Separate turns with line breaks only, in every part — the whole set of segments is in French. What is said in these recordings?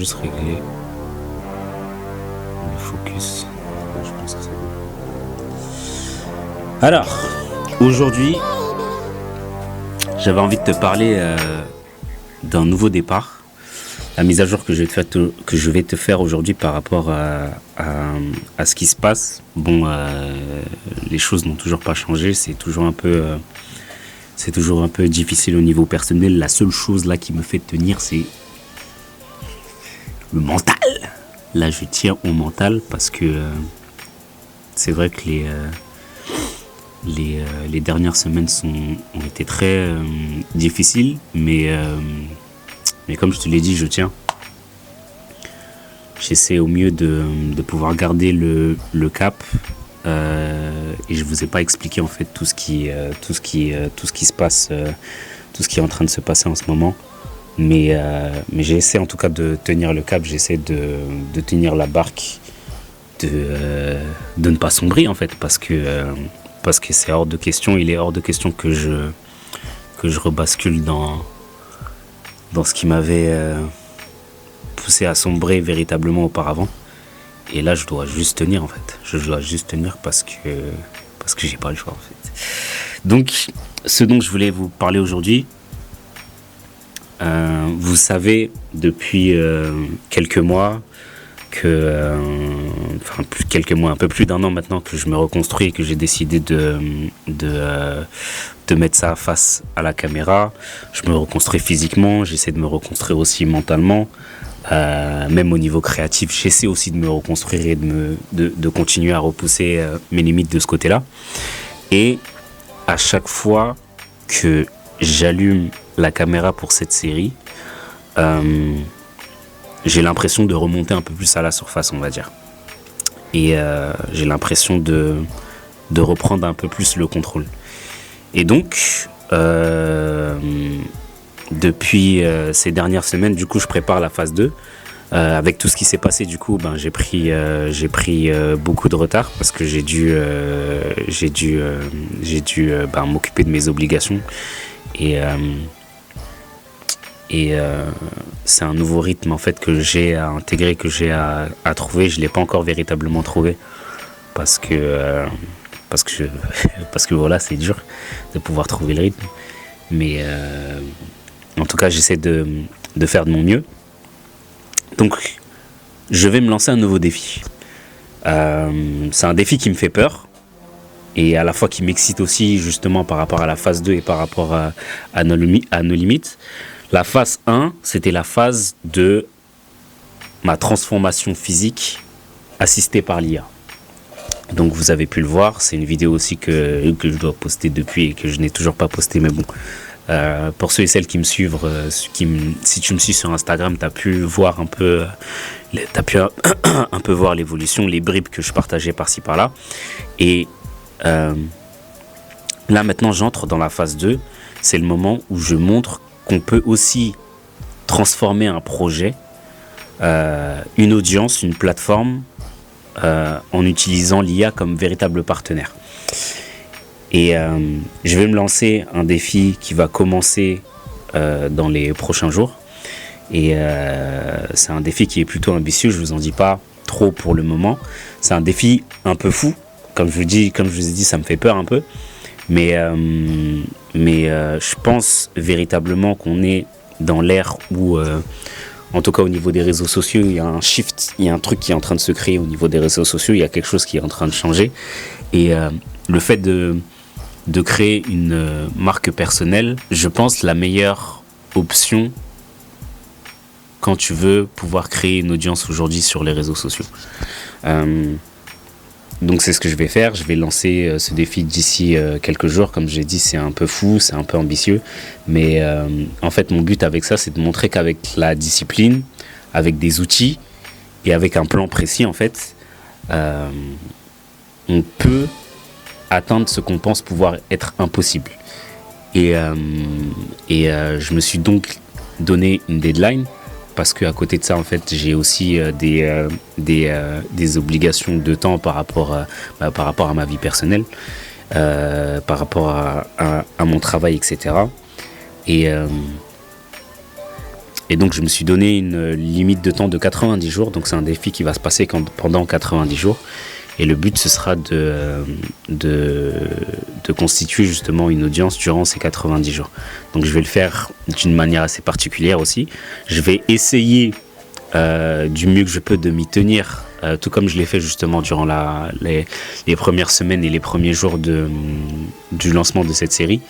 Juste régler le focus. Je pense que c'est bon. Alors, aujourd'hui, j'avais envie de te parler d'un nouveau départ. La mise à jour que je vais te faire aujourd'hui par rapport à ce qui se passe. Bon, les choses n'ont toujours pas changé. C'est toujours un peu difficile au niveau personnel. La seule chose là qui me fait tenir, c'est le mental. Là, je tiens au mental parce que c'est vrai que les dernières semaines ont été très difficiles, mais comme je te l'ai dit, je tiens. J'essaie au mieux de pouvoir garder le cap. Et je vous ai pas expliqué en fait tout ce qui se passe, tout ce qui est en train de se passer en ce moment. Mais j'essaie en tout cas de tenir le cap, j'essaie de tenir la barque, de ne pas sombrer en fait, parce que c'est hors de question, il est hors de question que je rebascule dans ce qui m'avait poussé à sombrer véritablement auparavant. Et là, je dois juste tenir en fait. Je dois juste tenir parce que j'ai pas le choix en fait. Donc, ce dont je voulais vous parler aujourd'hui, vous savez depuis quelques mois que, un peu plus d'un an maintenant que je me reconstruis et que j'ai décidé de mettre ça face à la caméra. Je me reconstruis physiquement, j'essaie de me reconstruire aussi mentalement. Même au niveau créatif, j'essaie aussi de me reconstruire et de continuer à repousser mes limites de ce côté-là. Et à chaque fois que j'allume la caméra pour cette série, j'ai l'impression de remonter un peu plus à la surface, on va dire. Et j'ai l'impression de reprendre un peu plus le contrôle. Et donc, depuis ces dernières semaines, du coup, je prépare la phase 2. Avec tout ce qui s'est passé, du coup, j'ai pris beaucoup de retard parce que j'ai dû m'occuper de mes obligations. Et c'est un nouveau rythme en fait que j'ai à intégrer, que j'ai à trouver. Je l'ai pas encore véritablement trouvé parce que voilà, c'est dur de pouvoir trouver le rythme. Mais en tout cas, j'essaie de faire de mon mieux. Donc, je vais me lancer un nouveau défi. C'est un défi qui me fait peur et à la fois qui m'excite aussi, justement par rapport à la phase 2 et par rapport à nos limites. La phase 1, c'était la phase de ma transformation physique assistée par l'IA. Donc vous avez pu le voir, c'est une vidéo aussi que je dois poster depuis et que je n'ai toujours pas posté, mais bon. Pour ceux et celles qui me suivent, si tu me suis sur Instagram, tu as pu voir un peu, voir l'évolution, les bribes que je partageais par-ci par-là. Et là maintenant, j'entre dans la phase 2. C'est le moment où je montre qu'on peut aussi transformer un projet, une audience, une plateforme, en utilisant l'IA comme véritable partenaire. Et je vais me lancer un défi qui va commencer dans les prochains jours. Et c'est un défi qui est plutôt ambitieux, je ne vous en dis pas trop pour le moment. C'est un défi un peu fou. Comme je vous ai dit, ça me fait peur un peu. Mais je pense véritablement qu'on est dans l'ère où, en tout cas au niveau des réseaux sociaux, il y a un shift, il y a un truc qui est en train de se créer au niveau des réseaux sociaux, il y a quelque chose qui est en train de changer. Et le fait de créer une marque personnelle, je pense la meilleure option quand tu veux pouvoir créer une audience aujourd'hui sur les réseaux sociaux. Donc c'est ce que je vais faire, je vais lancer ce défi d'ici quelques jours. Comme j'ai dit, c'est un peu fou, c'est un peu ambitieux, mais en fait mon but avec ça, c'est de montrer qu'avec la discipline, avec des outils et avec un plan précis en fait, on peut atteindre ce qu'on pense pouvoir être impossible. Et je me suis donc donné une deadline parce qu'à côté de ça, en fait, j'ai aussi des obligations de temps par rapport à ma vie personnelle, par rapport à mon travail, etc. Et Et donc, je me suis donné une limite de temps de 90 jours. Donc, c'est un défi qui va se passer pendant 90 jours. Et le but, ce sera de constituer justement une audience durant ces 90 jours. Donc, je vais le faire d'une manière assez particulière aussi. Je vais essayer du mieux que je peux de m'y tenir, tout comme je l'ai fait justement durant les premières semaines et les premiers jours du lancement de cette série.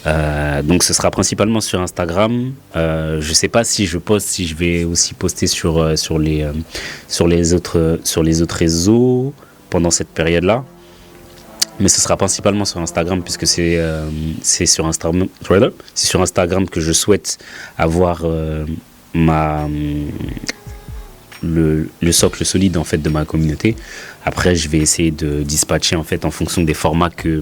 Donc ce sera principalement sur Instagram. Je sais pas si je vais aussi poster sur les autres réseaux pendant cette période-là. Mais ce sera principalement sur Instagram puisque c'est sur Instagram que je souhaite avoir le socle solide en fait de ma communauté. Après, je vais essayer de dispatcher en fait en fonction des formats que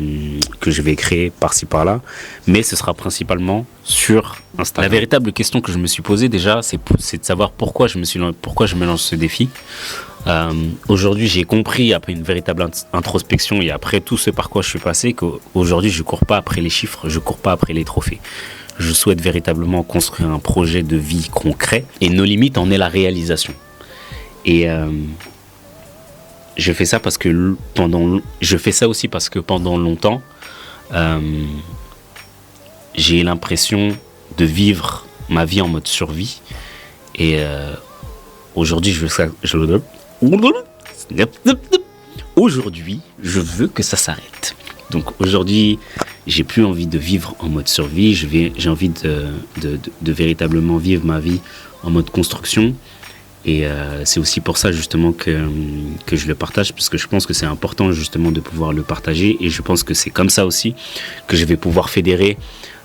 je vais créer par-ci par-là, mais ce sera principalement sur Instagram. La véritable question que je me suis posée déjà, c'est de savoir pourquoi je me lance ce défi. Aujourd'hui, j'ai compris après une véritable introspection et après tout ce par quoi je suis passé qu'aujourd'hui, je cours pas après les chiffres, je cours pas après les trophées. Je souhaite véritablement construire un projet de vie concret et nos limites en est la réalisation. Et je fais ça aussi parce que pendant longtemps, j'ai l'impression de vivre ma vie en mode survie. Et aujourd'hui, je veux que ça s'arrête. Donc aujourd'hui, j'ai plus envie de vivre en mode survie. J'ai envie de véritablement vivre ma vie en mode construction. Et c'est aussi pour ça justement que je le partage, parce que je pense que c'est important justement de pouvoir le partager. Et je pense que c'est comme ça aussi que je vais pouvoir fédérer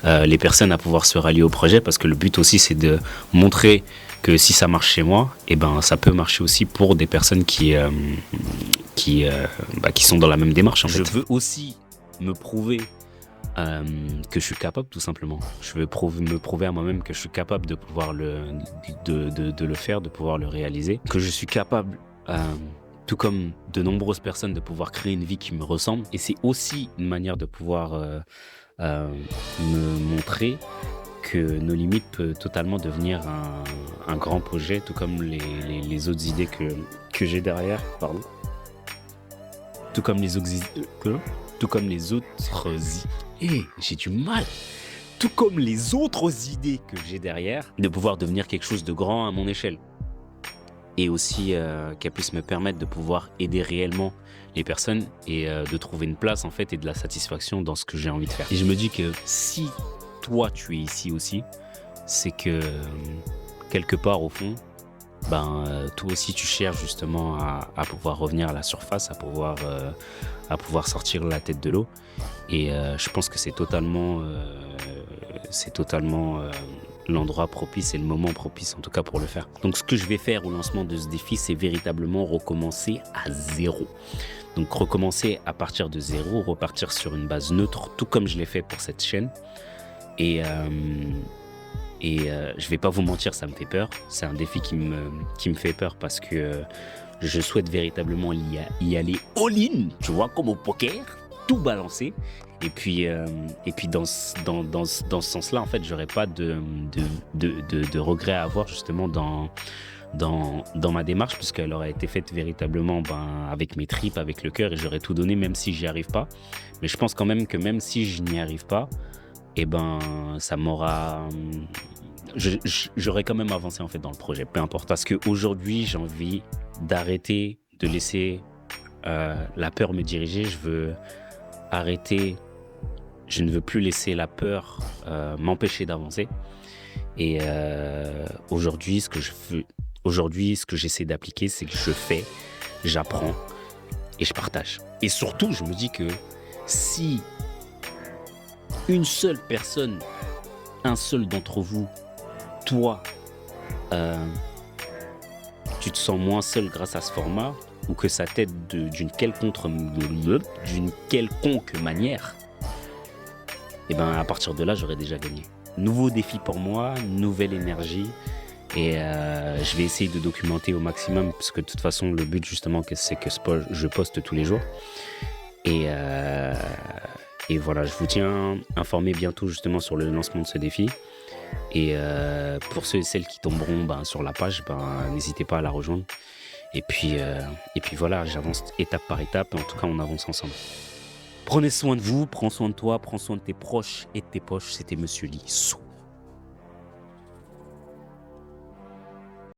les personnes à pouvoir se rallier au projet, parce que le but aussi c'est de montrer que si ça marche chez moi, et ben ça peut marcher aussi pour des personnes qui sont dans la même démarche en fait. Je veux aussi me prouver que je suis capable, tout simplement. Je veux me prouver à moi-même que je suis capable de pouvoir de le faire, de pouvoir le réaliser, que je suis capable, tout comme de nombreuses personnes, de pouvoir créer une vie qui me ressemble. Et c'est aussi une manière de pouvoir me montrer que nos limites peuvent totalement devenir un grand projet, tout comme les autres idées que j'ai derrière. Pardon. Tout comme les autres j'ai du mal. Tout comme les autres idées que j'ai derrière, de pouvoir devenir quelque chose de grand à mon échelle. Et aussi qu'elle puisse me permettre de pouvoir aider réellement les personnes et de trouver une place en fait et de la satisfaction dans ce que j'ai envie de faire. Et je me dis que si toi tu es ici aussi, c'est que quelque part au fond, toi aussi tu cherches justement à pouvoir revenir à la surface, à pouvoir sortir la tête de l'eau. Et je pense que c'est totalement l'endroit propice et le moment propice en tout cas pour le faire. Donc ce que je vais faire au lancement de ce défi, c'est véritablement recommencer à zéro. Donc recommencer à partir de zéro, repartir sur une base neutre, tout comme je l'ai fait pour cette chaîne. Et je vais pas vous mentir, ça me fait peur. C'est un défi qui me fait peur parce que je souhaite véritablement y aller all-in, tu vois, comme au poker, tout balancer. Et puis dans ce sens-là, en fait, j'aurais pas de regrets à avoir justement dans ma démarche, puisqu'elle aurait été faite véritablement avec mes tripes, avec le cœur, et j'aurais tout donné même si j'y arrive pas. Mais je pense quand même que même si je n'y arrive pas, ça m'aura... J'aurais quand même avancé en fait dans le projet, peu importe. Parce qu'aujourd'hui, j'ai envie d'arrêter de laisser la peur me diriger. Je ne veux plus laisser la peur m'empêcher d'avancer. Et aujourd'hui, ce que j'essaie d'appliquer, c'est que je fais, j'apprends et je partage. Et surtout, je me dis que si une seule personne, un seul d'entre vous, toi, tu te sens moins seul grâce à ce format, ou que ça t'aide d'une quelconque manière, à partir de là, j'aurais déjà gagné. Nouveau défi pour moi, nouvelle énergie, et je vais essayer de documenter au maximum, parce que de toute façon, le but justement, c'est que je poste tous les jours. Et voilà, je vous tiens informé bientôt justement sur le lancement de ce défi. Et pour ceux et celles qui tomberont sur la page, n'hésitez pas à la rejoindre. Et puis voilà, j'avance étape par étape. Et en tout cas, on avance ensemble. Prenez soin de vous, prends soin de toi, prends soin de tes proches et de tes poches. C'était Monsieur Lee.